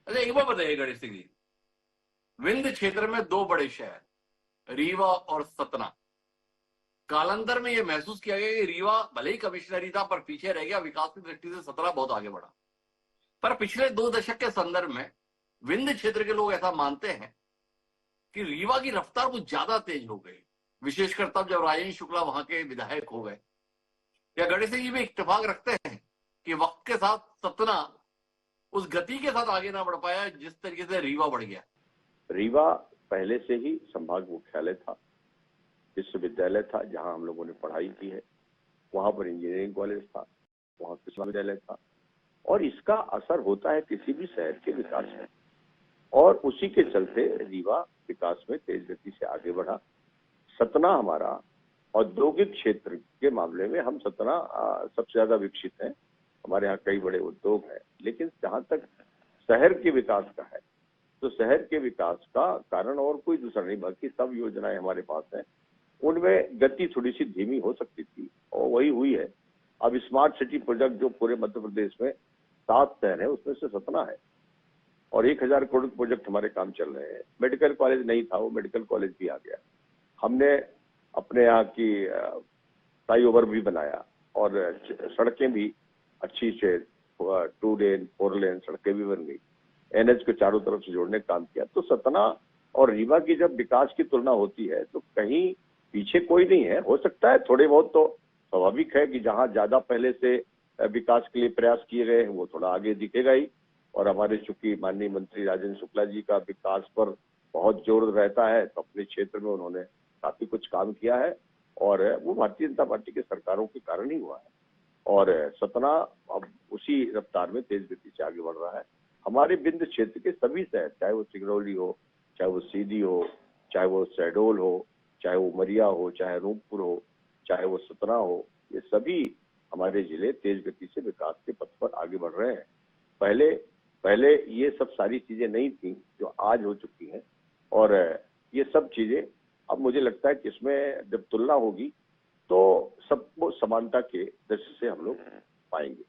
अच्छा एक बात बताइए गणेश सिंह जी, विंध्य क्षेत्र में दो बड़े शहर रीवा और सतना, कालांतर में यह महसूस किया गया कि रीवा भले ही कमिश्नरी था पर पीछे रह गया, विकास की दृष्टि से सतना बहुत आगे बढ़ा। पर पिछले 2 दशक के संदर्भ में विंध्य क्षेत्र के लोग ऐसा मानते हैं कि रीवा की रफ्तार कुछ ज्यादा तेज हो गई, विशेषकर तब जब राजेंद्र शुक्ला वहां के विधायक हो गए। या गणेश सिंह जी भी इत्तेफाक रखते हैं कि वक्त के साथ सतना उस गति के साथ आगे ना बढ़ पाया जिस तरीके से रीवा बढ़ गया? रीवा पहले से ही संभाग मुख्यालय था, विश्वविद्यालय था जहां हम लोगों ने पढ़ाई की है, वहां पर इंजीनियरिंग कॉलेज था, वहां कृषि विश्वविद्यालय था, और इसका असर होता है किसी भी शहर के विकास में, और उसी के चलते रीवा विकास में तेज गति से आगे बढ़ा। सतना हमारा औद्योगिक क्षेत्र के मामले में हम सतना सबसे ज्यादा विकसित है, हमारे यहाँ कई बड़े उद्योग हैं, लेकिन जहां तक शहर के विकास का है तो शहर के विकास का कारण और कोई दूसरा नहीं, बाकी सब योजनाएं हमारे पास हैं, उनमें गति थोड़ी सी धीमी हो सकती थी और वही हुई है। अब स्मार्ट सिटी प्रोजेक्ट जो पूरे मध्य प्रदेश में 7 शहर है उसमें से सतना है, और 1000 करोड़ प्रोजेक्ट हमारे काम चल रहे हैं। मेडिकल कॉलेज नहीं था, वो मेडिकल कॉलेज भी आ गया। हमने अपने यहाँ की फ्लाईओवर भी बनाया और सड़कें भी अच्छी से 2 लेन 4 लेन सड़कें भी बन गई, एनएच को चारों तरफ से जोड़ने का काम किया। तो सतना और रीवा की जब विकास की तुलना होती है तो कहीं पीछे कोई नहीं है। हो सकता है थोड़े बहुत तो स्वाभाविक है कि जहां ज्यादा पहले से विकास के लिए प्रयास किए गए हैं वो थोड़ा आगे दिखेगा ही, और हमारे चूंकि माननीय मंत्री राजेंद्र शुक्ला जी का विकास पर बहुत जोर रहता है तो अपने क्षेत्र में उन्होंने काफी कुछ काम किया है, और वो भारतीय जनता पार्टी के सरकारों के कारण ही हुआ है। और सतना अब उसी रफ्तार में तेज गति से आगे बढ़ रहा है। हमारे विंध्य क्षेत्र के सभी शहर, चाहे वो सिंगरौली हो, चाहे वो सीधी हो, चाहे वो शहडोल हो, चाहे वो उमरिया हो, चाहे रूपपुर हो, चाहे वो सतना हो, ये सभी हमारे जिले तेज गति से विकास के पथ पर आगे बढ़ रहे हैं। पहले पहले ये सब सारी चीजें नहीं थी जो आज हो चुकी हैं, और ये सब चीजें अब मुझे लगता है कि इसमें जब तुलना होगी तो सबको समानता के दृष्टि से हम लोग पाएंगे।